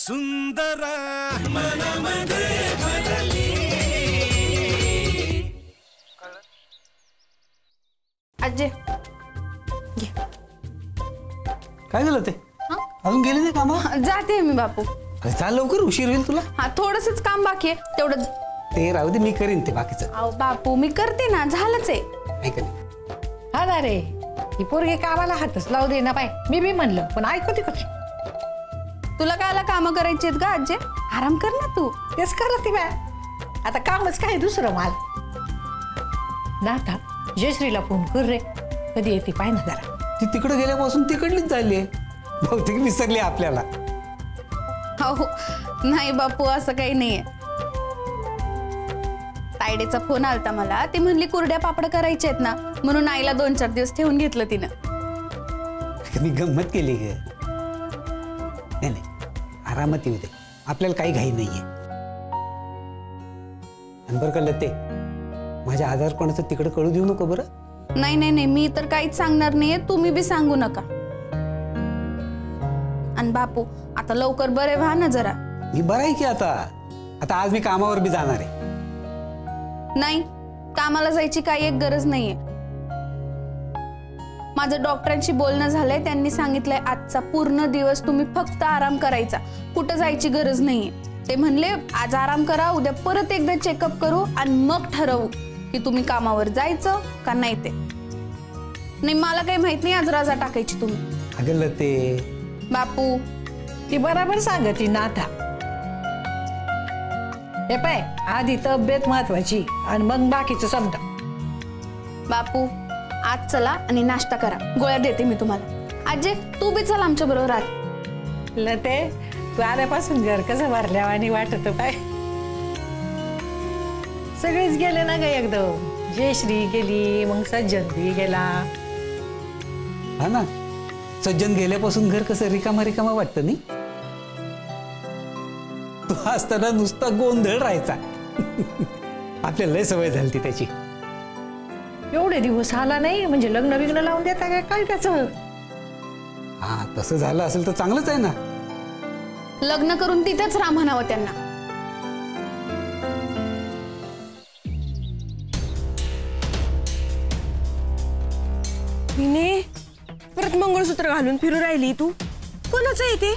सुंदर मनामध्ये भरली। आजे काय झालं ते? अजून गेले नाही कामा? जाते मी बापू। चाल लवकर, उशीर होईल तुला। हा थोडंसंच काम बाकी आहे तेवढं। ते राहू दे, मी करीन ते बाकीचं। अहो बापू मी करते ना, झालंच आहे। ऐक ना, हा ना रे, ही पोरगी कामाला हातच लावू दे ना बाय। मी म्हणलं पण ऐकते कशी? तुला कायला काम करायची आहेत का आजे? आराम कर ना तू। तेच करते बाय, आता कामच काय दुसरं माल ना। आता जयश्रीला फोन कर रे, कधी येते पाय ना जरा। ती तिकडे गेल्यापासून तिकडलीच झाली आहे, बहुतेक विसरली आपल्याला। हो नाही बापू, असं काही नाहीये। तायडेचा फोन आलता मला, ती म्हणली कुरड्या पापड करायचे आहेत ना, म्हणून आईला 2-4 दिवस ठेवून घेतलं तिनं। मी गंमत केली ग। नाही आरामात येऊ दे, आपल्याला काही घाई नाहीये। आणि बरं का लते, माझ्या आजारपणाचं तिकडे कळू देऊ नको बरं। नाही नाही नाही, मी तर काहीच सांगणार नाहीये, तुम्ही बी सांगू नका। आणि बापू आता लवकर बरे व्हा ना जरा। मी बरं आहे की आता आज मी कामावर बी जाणार आहे। नाही, कामाला जायची काही एक गरज नाहीये। माझं डॉक्टरांशी बोलणं झालंय, त्यांनी सांगितलंय आजचा पूर्ण दिवस तुम्ही फक्त आराम करायचा, कुठं जायची गरज नाहीये। ते म्हणले आज आराम करा, उद्या परत एकदा चेकअप करू आणि मग ठरवू की तुम्ही कामावर जायचं का नाही। ते नाही, मला काही माहित नाही आज रजा टाकायची तुम्ही। अगं लते बापू ती बराबर सांगते ना। आता हे पाय, आधी तब्येत महत्वाची आणि मग बाकीचं समजा। बापू आज चला आणि नाश्ता करा, गोळ्या देते मी तुम्हाला। आजे तू बी चल आमच्या बरोबर आज। लते, तू आल्यापासून घर कसं भरल्यावानी वाटत पाय। सगळेच गेले ना ग एकदम। जयश्री गेली, मग सज्जन बी गेला। हा ना, सज्जन गेल्यापासून घर कसं रिकामा रिकामा वाटतं नाही? तू असताना नुसता गोंधळ राहायचा। आपल्याला लय सवय झाली ती त्याची। एवढे दिवस आला नाही म्हणजे लग्न बिग्न लावून देता काय त्याचं? हा तसं झालं असेल तर चांगलंच आहे ना। लग्न करून तिथेच राहा म्हणावं त्यांना। मिने, परत मंगळसूत्र घालून फिरू राहिली तू? कोणाचं आहे ते?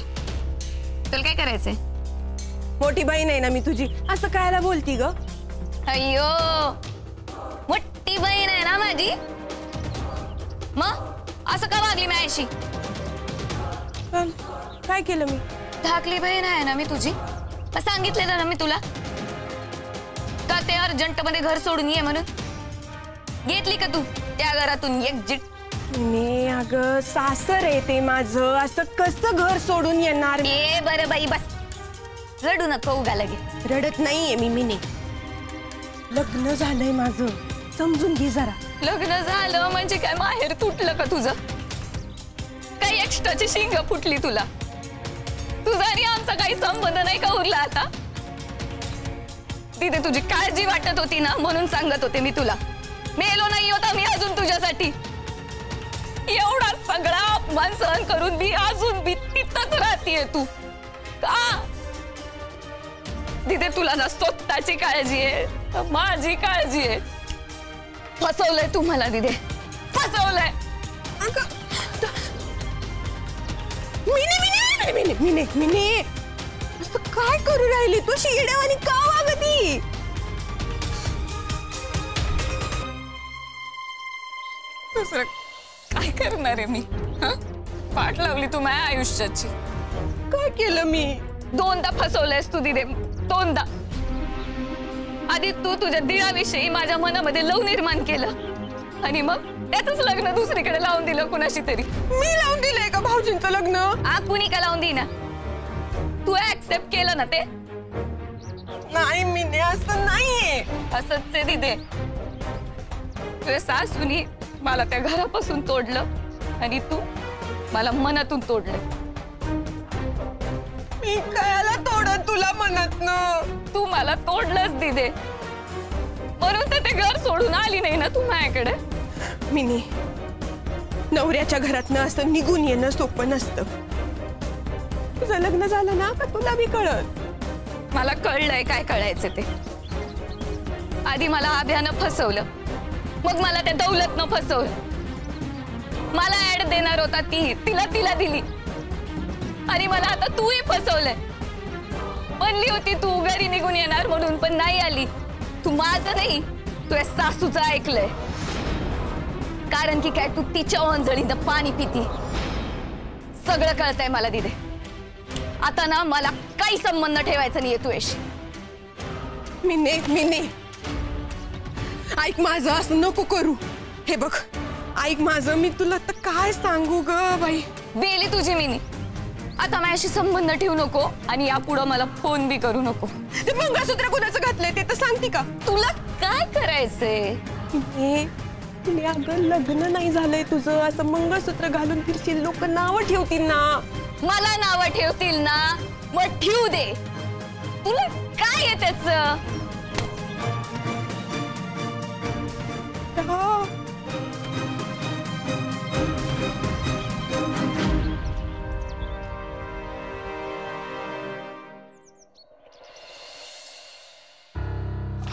तुला काय करायचंय? मोठी बहीण आहे ना मी तुझी, असं कायला बोलती ग? अय्यो, मोठी बहीण आहे ना माझी, मग असं का वागली माझ्याशी? काय केलं मी? धाकली बहीण आहे ना मी तुझी, मग सांगितलेलं ना मी तुला का ते अर्जंट मध्ये घर सोडून ये म्हणून? घेतली का तू त्या घरातून एकजीट? मिने अगं, सासर आहे ते माझं, असं कसं घर सोडून येणार? ए बरं बाई बस, रडू नको उगा लगे। रडत नाहीये मी मिने, लग्न झालंय माझं, समजून घे जरा। लग्न झालं म्हणजे काय माहेर तुटलं का तुझं? काही एक्स्ट्राची शिंग फुटली तुला? तुझा आणि आमचा काही संबंध नाही का उरला आता? तिथे तुझी काळजी वाटत होती ना, म्हणून सांगत होते मी तुला। मेलो नाही होता मी अजून तुझ्यासाठी। एवढा सगळा अपमान सहन करून मी अजून बी तिथंच राहतीये तू का? तिथे तुला ना स्वतःची काळजी आहे, माझी काळजी आहे। फसवलंय तू मला दिदे, फसवलंय। मिने मिने मिने मिने मिने, असं काय करू राहिली तू? शिड्यावानी का वागती? दुसरं काय करणार आहे मी? पाठ लावली तू माझ्या आयुष्याची। काय केलं मी? 2दा फसवलंयस तू दिदे, 2दा। आधी तू तुझ्या दिळाविषयी माझ्या मनामध्ये लव निर्माण केलं आणि मग त्यातच लग्न दुसरीकडे लावून दिलं कुणाशी तरी। मी लावून दिलंय का भाऊजींचं लग्न? कुणी का लावून देईना? तू ऍक्सेप्ट केलं ना ते? नाही मिने, असं नाहीये। असंच आहे दिदे, तुझ्या सासूनी मला त्या घरापासून तोडलं आणि तू मला मनातून तोडलं। मी कायला तोडत तुला म्हणत ना? तू मला तोडलंच दिदे, म्हणून तर ते घर सोडून आली नाही ना तू माझ्याकडे। मिनी, नवऱ्याच्या घरातनं असं निघून येणं सोपं नसतं। तुझं लग्न झालं ना का तुला बी कळत. मला कळलंय काय कळायचं ते. आधी मला आभ्यानं फसवलं, मग मला त्या दौलतनं फसवलं. मला ऍड देणार होता तिला दिली आणि मला आता तूही फसवलंय. म्हणली होती तू घरी निघून येणार म्हणून, पण नाही आली. तू माझं नाही, तुझ्या सासूचं ऐकलंय. कारण की काय तू तिच्या ओंजळीनं पाणी पिती. सगळं कळतंय मला दिदे. आता ना मला काही संबंध ठेवायचा नाहीये तुझ्याशी. मिने ऐक माझं, असं नको करू. हे बघ ऐक माझं, मी तुला तर काय सांगू ग बाई. बेली तुझी मिनी. आता माझ्याशी संबंध ठेवू नको आणि यापुढं मला फोन बी करू नको. ते मंगळसूत्र कोणाचं घातलंय ते तर सांगते का. तुला काय करायचंय? तुला अगं लग्न नाही झालंय तुझं, असं मंगळसूत्र घालून फिरशील, लोक नावं ठेवतील ना. मला नावं ठेवतील ना, मग ठेवू दे. तुला काय आहे त्याचं?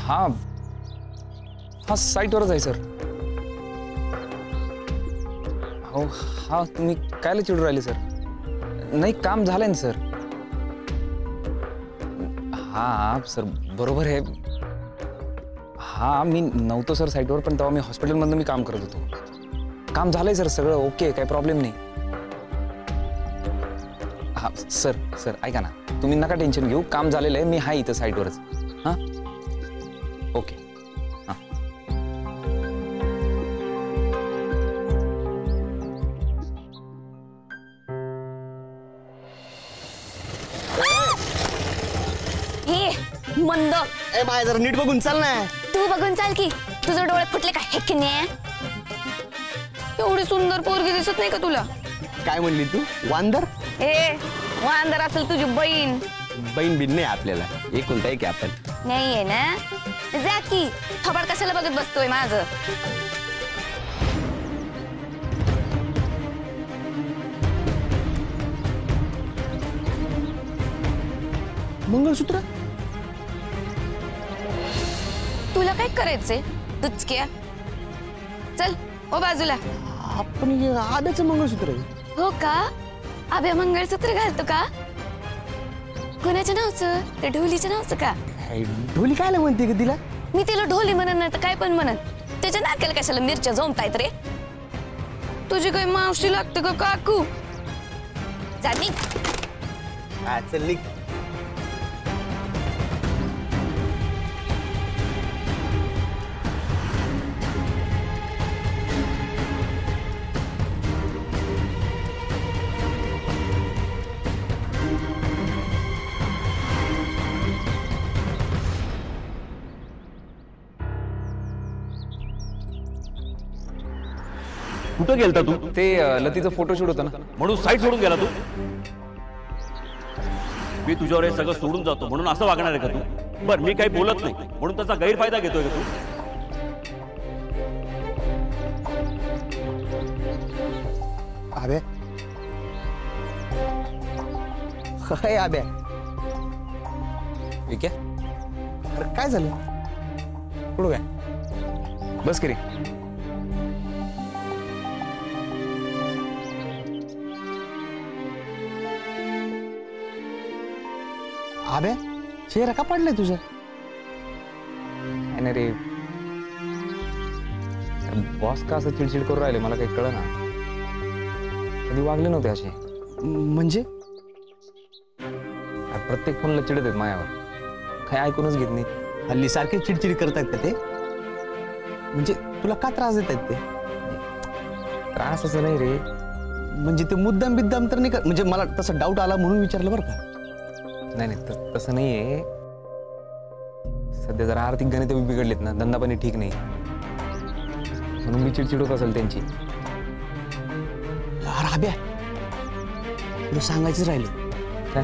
हा साईटवरच आहे सर. हो हा, तुम्ही कायला चिडू राहिले सर? नाही काम झालंय ना सर. हा सर बरोबर आहे. हा मी नव्हतो सर साईटवर, पण तेव्हा मी हॉस्पिटलमधनं मी काम करत होतो. काम झालंय सर, सगळं ओके, काही प्रॉब्लेम नाही. हा सर ऐका ना, तुम्ही नका टेन्शन घेऊ. काम झालेलं आहे, मी आहे इथं साईटवरच. हां ओके. हां हे मंद, ए बाय जरा नीट बघून चाल ना. तू बघून चाल की. तुझं डोळे फुटले का हे की नाही? एवढी सुंदर पोरगी दिसत नाही का तुला? काय म्हणली तू? वांदर? ए वांदर असेल तुझी बहीण. बहीण बिन नाही आपल्याला, एकुलता एक आपण. नाहीये ना? जा की. थोबाड कशाला बघत बसतोय माझं? मंगळसूत्र? तुला काय करायचंय दुचक्या? चल ओ बाजूला. आपण आधीच मंगळसूत्र आहे. हो का? अभ्या मंगळसूत्र घालतो का? कोणाच्या नावचं? त्या ढोलीच्या नावचं का? ढोली काय म्हणते का तिला? मी तिला ढोली म्हणत नाही तर काय पण म्हणत. त्याच्या नाकाला कशाला मिरच्या जमतायत रे? तुझी काही मावशी लागते का काकू? जा निघ. चल निघ. कुठं गेलता तू? ते लतीचं फोटोशूट होतं ना, म्हणून साईट सोडून गेला तू? मी तुझ्यावर हे सगळं सोडून जातो म्हणून असं वागणार आहे का तू? बरं मी काही बोलत नाही म्हणून त्याचा गैरफायदा घेतोय का तू? आबे काय आबे? ठीक आहे. अरे काय झालं? कुठं काय? बस करी. आबे चेहरा का पडलाय तुझा? नाही रे, बॉस का असं चिडचिड करू राहिले मला काही कळलं ना. कधी वागले नव्हते असे. म्हणजे प्रत्येक फोनला चिडत आहेत मायावर, काही ऐकूनच घेत नाही. हल्ली सारखे चिडचिड करतात का ते? म्हणजे तुला का त्रास देत आहेत ते? त्रास असं नाही रे. म्हणजे ते मुद्दाम बिद्दाम तर नाही का? म्हणजे मला तसा डाऊट आला म्हणून विचारलं बरं का. नाही तसं नाहीये. सध्या जरा आर्थिक गणित बिघडलेत ना, धंदा पाणी ठीक नाही, म्हणून मी चिडचिड होत असेल त्यांची. अरे आब्या, तुला सांगायचं राहिलं. काय?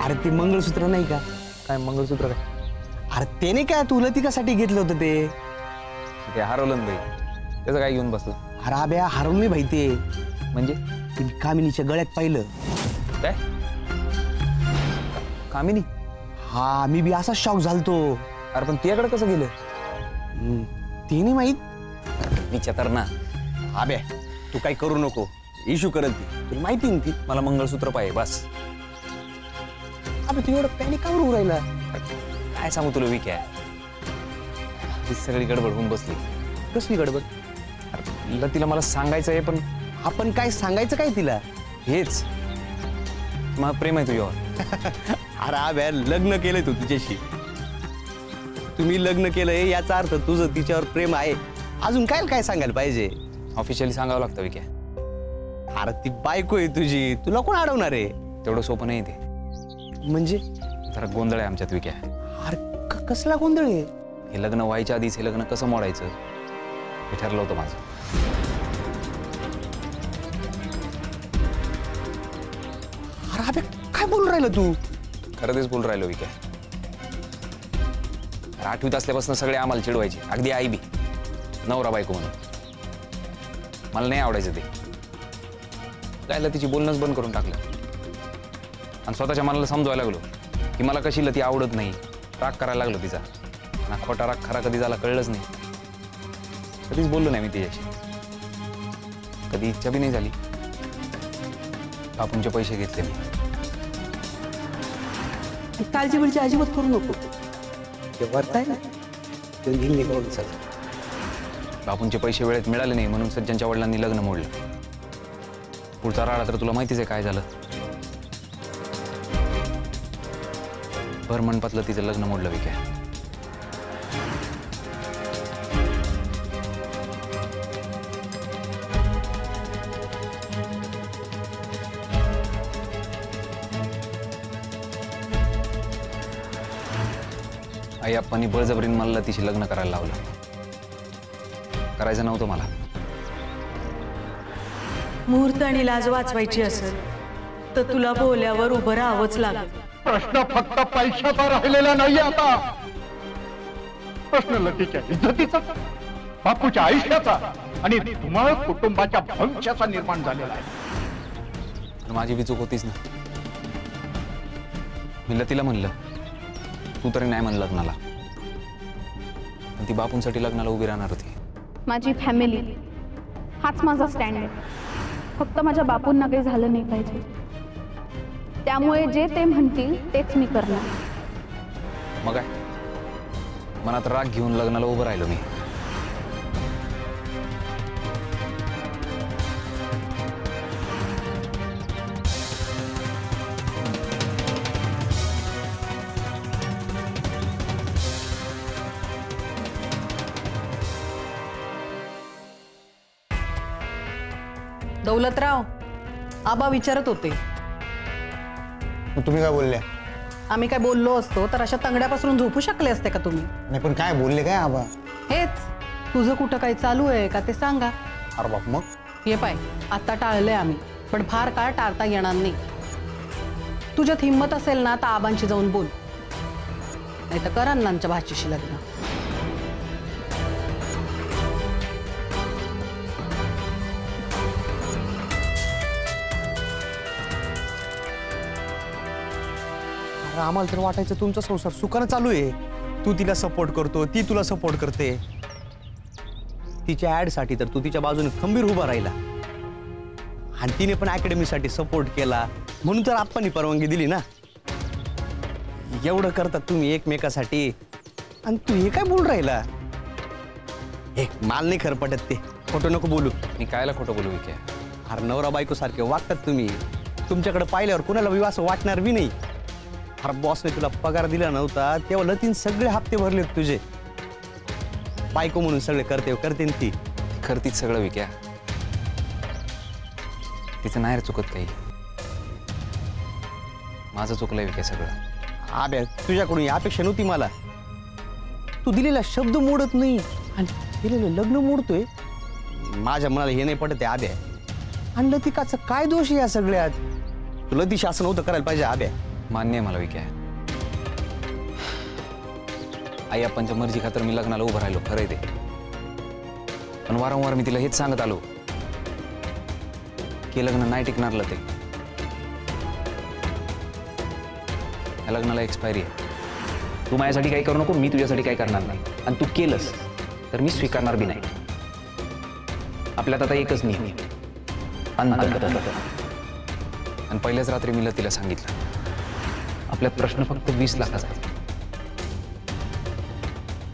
अरे ते मंगळसूत्र नाही का? काय मंगळसूत्र? काय अरे ते नाही का तुला तिच्यासाठी घेतलं होतं ते? ते हरवलं ना भाई, त्याचं काय घेऊन बसलं? अरे आब्या हरवलं नाही भाई ते. म्हणजे कामिनीच्या गळ्यात पाहिलं. काय? कामिनी? हा मी बी असा शॉक झालतो. अरे पण तिच्याकडे कसं गेलं? ती नाही माहित. विचार ना. आबे तू काही करू नको, इशू करत ती, तुला माहिती ना ती. मला मंगळसूत्र पाहिजे बस. अबे तू एवढं पॅनिक का बरं राहिला? काय सांगू तुला विक्या, ही सगळी गडबड होऊन बसली. कसली गडबड? अरे लतीला मला सांगायचं आहे, पण आपण काय सांगायचं काय तिला? हेच मला प्रेम आहे तुझ्यावर. अरे आबे लग्न केलंय तू तिच्याशी, तुम्ही लग्न केलंय याचा अर्थ तुझं तिच्यावर प्रेम आहे. अजून काय काय सांगायला पाहिजे? ऑफिशियली सांगावं लागतं विक्या. अरे ती बायको आहे तुझी, तुला कोण अडवणार आहे? तेवढं सोपं नाही ते. म्हणजे जरा गोंधळ आहे आमच्यात विक्या. अरे कसला गोंधळ आहे? हे लग्न व्हायच्या आधीच हे लग्न कसं मोडायचं हे ठरलं होतं माझं. अरे अबे काय बोलून राहिलं तू? खरं तेच बोलून राहिलो विक्या. 8वीत असल्यापासून सगळे आम्हाला चिडवायचे, अगदी आई बी, नवरा बायको म्हणून. मला नाही आवडायचं ते. काय तिची बोलणंच बंद करून टाकलं आणि स्वतःच्या मनाला समजवायला लागलो की मला कशी लती आवडत नाही. राग करायला लागलो तिचा. ना खोटा राग खरा कधी झाला कळलंच नाही. कधीच बोललो नाही मी तिच्याशी, कधी इच्छा बी नाही झाली. बापूंचे पैसे घेतले मी. काळजी बिळजी अजिबात करू नको, ते वरताय ना ते घेऊन निघून चल. बापूंचे पैसे वेळेत मिळाले नाही म्हणून सज्जनच्या वडिलांनी लग्न मोडलं. पुढचा राडा तर तुला माहितीच आहे काय झालं. भर मंडपातलं तिचं लग्न मोडलं विक्या. आई आप्पांनी बळजबरीने मला तिशी लग्न करायला लावलं. करायचं नव्हतं मला. मुहूर्त आणि लाज वाचवायची असेल तर तुला बोल्यावर उभं राहावंच लागेल. प्रश्न फक्त पैशाचा राहिलेला नाही. आता प्रश्न लतीच्या इज्जतीचा, बापूच्या आयुष्याचा आणि तुम्हाला कुटुंबाच्या भविष्याचा निर्माण झालेला आहे. माझी बी चूक होतीच ना. मी लतीला म्हणलं तू तरी नाही म्हणलं लग्नाला, पण ती बापूंसाठी लग्नाला उभी राहणार होती. माझी फॅमिली हाच माझा स्टँड आहे. फक्त माझ्या बापूंना काही झालं नाही पाहिजे, त्यामुळे जे ते म्हणतील तेच मी करणार. मग काय मनात राग घेऊन लग्नाला उभं राहिलो मी. दौलतराव, आबा विचारत होते. तुम्ही काय बोलल्या? आम्ही काय बोललो असतो तर अशा तंगड्यापासून झोपू शकले असते का तुम्ही? नाही पण काय बोलले काय आबा? हेच तुझं कुठं काही चालू आहे का ते सांगा. अरे बाप मग ये पाय, आता टाळलंय आम्ही, पण फार काळ टाळता येणार नाही. तुझ्यात हिंमत असेल ना तर आबांशी जाऊन बोल, नाही तर करा नांच्या भाचीशी लग्न. आम्हाला तर वाटायचं तुमचा संसार सुखानं चालू आहे. तू तिला सपोर्ट करतो, ती तुला सपोर्ट करते. तिच्या ऍडसाठी तर तू तिच्या बाजूने खंबीर उभा राहिला आणि तिने पण अकॅडमीसाठी सपोर्ट केला म्हणून तर आप्पांनी परवानगी दिली ना. एवढं करतात तुम्ही एकमेकासाठी आणि तू हे काय बोल राहिला? हे माल नाही खरं पटत, ते खोटं नको बोलू. मी कायला खोटं बोलू विक्या? अरे नवरा बायको सारखे वागतात तुम्ही. तुमच्याकडे पाहिल्यावर कुणाला विवास वाटणार बी नाही. अरे बॉसने तुला पगार दिला नव्हता तेव्हा लतीन सगळे हप्ते भरलेत तुझे. बायको म्हणून सगळे करते ती करतीच सगळं विक्या. तिचं नाही चुकत काही. माझं चुकलंय विक्या सगळं. आब्या तुझ्याकडून ही अपेक्षा नव्हती मला. तू दिलेला शब्द मोडत नाही आणि दिलेलं लग्न मोडतोय. माझ्या मनाला हे नाही पटत आहे आब्या. आणि लतिकाचा काय दोष आहे या सगळ्यात? तू लती शासन नव्हतं करायला पाहिजे आब्या. मान्य आहे मला विक्या. आई आपणच्या मर्जी खातर मी लग्नाला उभं राहिलो, खरं आहे ते. पण वारंवार मी तिला हेच सांगत आलो की लग्न नाही टिकणारलं ते. या लग्नाला एक्सपायरी आहे. तू माझ्यासाठी काही करू नको, मी तुझ्यासाठी काही करणार नाही. आणि तू केलंस तर मी स्वीकारणार बी नाही. आपल्यात आता एकच नियम आहे, आणि पहिल्याच रात्री मी लतीला सांगितलं, आपल्यात प्रश्न फक्त 20 लाखाचा आहे.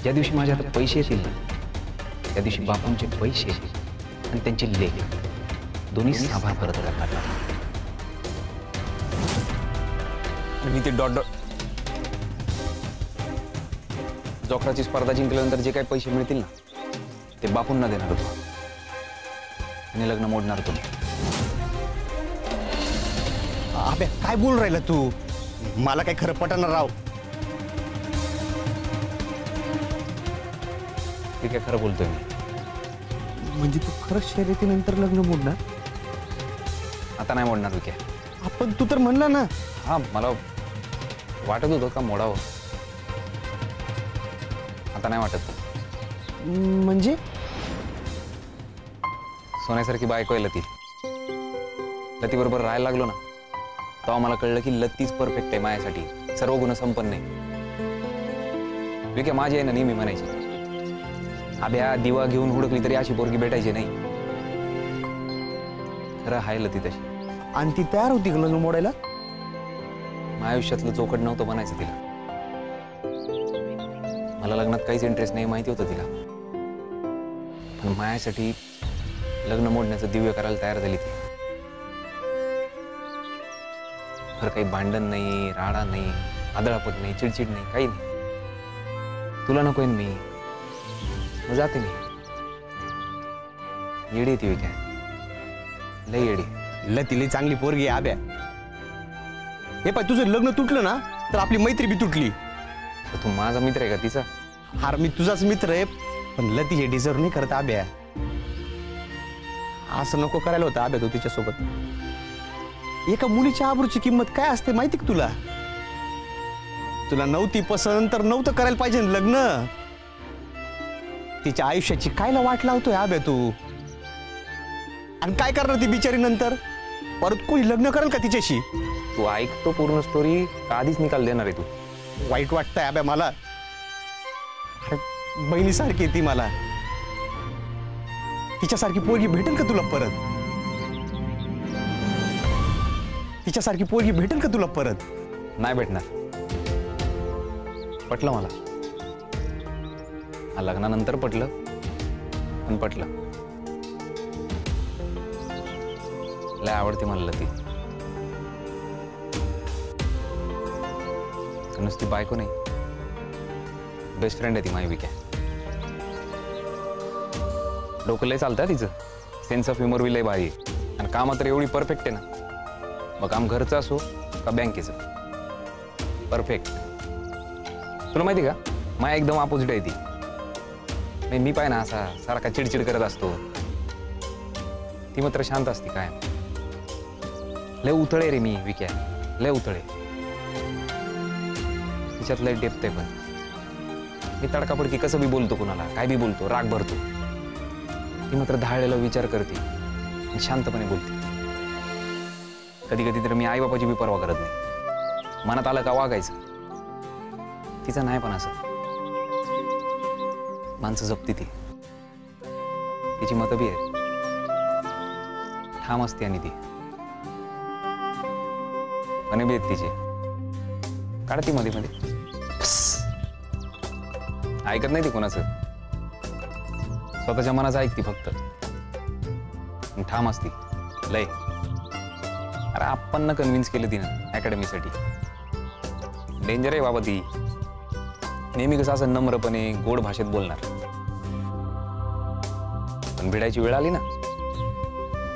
ज्या दिवशी माझ्या हातात पैसे येतील ना, त्या दिवशी बापूंचे पैसे आणि त्यांचे लेख दोन्ही साभार परत करणार. मी ते जोखराची स्पर्धा जिंकल्यानंतर जे काही पैसे मिळतील ना, ते बापूंना देणार होतो आणि लग्न मोडणार होतो. अबे काय बोल राहिला तू? मला काय खरं पटणार राव. ते काय खरं बोलतोय मी. म्हणजे तू खरंच शर्यतीनंतर लग्न मोडणार? आता नाही मोडणार विक्या. आपण तू तर म्हणला ना. हा, मला वाटत होतं का मोडावं, आता नाही वाटत. म्हणजे सोन्यासारखी बायको आहे लती. लती बरोबर राहायला लागलो ना, तेव्हा मला कळलं की लतीच परफेक्ट आहे माझ्यासाठी, सर्व गुण संपन्न आहे. विक्या माझी आहे ना नेहमी म्हणायची, आब्या दिवा घेऊन हुडकली तरी अशी पोरगी भेटायची नाही. खरं आहे लती तशी. आणि ती तयार होती का लग्न मोडायला? माझ्या आयुष्यातलं चौकट नव्हतं म्हणायचं तिला. मला लग्नात काहीच इंटरेस्ट नाही माहिती होतं तिला, पण माझ्यासाठी लग्न मोडण्याचं दिव्य करायला तयार झाली ती. खरं काही भांडण नाही, राडा नाही, आदळापट नाही, चिडचिड नाही, काही नाही. तुला नकोय मी, मग जाते मी. येडी येते विक्या, लई येडी. लतीला चांगली पोरगी आहे आब्या. हे पाय, तुझं लग्न तुटलं ना तर आपली मैत्री बी तुटली. तू माझा मित्र आहे का तिचा? हार मी तुझाच मित्र आहे, पण लती हे डिझर्व नाही करत आब्या. असं नको करायला होतं आब्या तू तिच्यासोबत. एका मुलीच्या आबरूची किंमत काय असते माहिती का तुला? तुला नव्हती पसंत तर नव्हतं करायला पाहिजे लग्न. तिच्या आयुष्याची कायला वाट लावतोय आब्या तू? आणि काय करणार ती बिचारी नंतर? परत कोणी लग्न करेल का तिच्याशी? तू ऐकतो पूर्ण स्टोरी का आधीच निकाल देणार आहे तू? वाईट वाटतंय आब्या मला. अरे बहिणीसारखी ती मला. तिच्यासारखी पोरगी भेटेल का तुला परत? तिच्यासारखी पोरगी भेटेल का तुला परत? नाही भेटणार. पटलं मला. लग्नानंतर पटलं, पण पटलं. लय आवडते मला ती. नुसती बायको नाही, बेस्ट फ्रेंड आहे ती माझी विक्या. डोकं लय चालतं तिचं. सेन्स ऑफ ह्युमर बी लय भारी आहे. आणि कामात तर एवढी परफेक्ट आहे ना, मग काम घरचं असो का बँकेचं, परफेक्ट. तुला माहिती का, माझ्या एकदम अपोजिट आहे ती. मी पाय ना असा सारखा चिडचिड करत असतो, ती मात्र शांत असते काय. लय उतळे रे मी विक्या, लय उतळे. तिच्यात लय डेप्थ आहे. पण मी तडकाफडकी कसं बी बोलतो, कुणाला काय बी बोलतो, राग भरतो. ती मात्र धाळलेला विचार करते आणि शांतपणे बोलते. कधी कधी तर मी आई बापाची बी पर्वा करत नाही. मनात आलं का वागायचं. तिचं नाही पण असं. माणसं जपती ती. तिची मतं बी आहेत, ठाम असते. आणि ती पण बी आहेत तिचे, काढती मध्ये मध्ये. ऐकत नाही ती कोणाचं, स्वतःच्या मनाचं ऐकती फक्त. ठाम असती लय. अरे आपण कन्व्हिन्स केलं तिनं अकॅडमीसाठी. डेंजर आहे बाबा ती. नेहमी कसं असं नम्रपणे गोड भाषेत बोलणार, पण भिडायची वेळ आली ना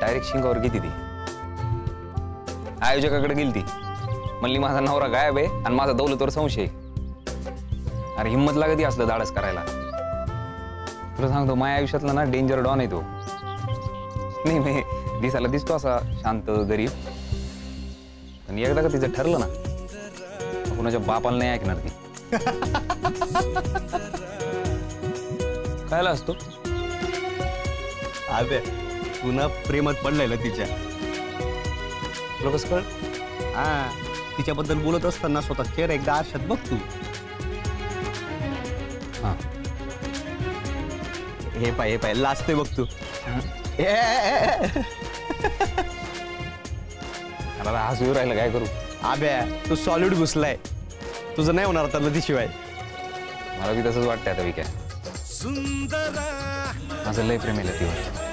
डायरेक्ट शिंगावर घेती ती. आयोजकाकडे गेली ती, म्हणली माझा नवरा गायब आहे आणि माझा दौलतवर संशय. अरे हिंमत लागती असलं धाडस करायला. तुला सांगतो माझ्या आयुष्यातला ना डेंजर डॉन आहे तो. नाही मी दिसायला दिसतो असा शांत गरीब, आणि एकदा का तिचं ठरलं ना, कुणाच्या बापाला नाही ऐकणार ती. कायला असतो अबे पुन्हा प्रेमात पडलाय ना तिच्या. तुला कसं कळ? हा तिच्याबद्दल बोलत असताना स्वतः चेहरा एकदा आरशात बघ तू. हा हे पाय लाजते बघ तू. मला हसू राहिलं, काय करू? आब्या तू सॉलिड घुसलाय, तुझं नाही होणार आता लतीशिवाय. मला बी तसंच वाटतंय आता विक्या. माझं लय प्रेम आहे लतीवर.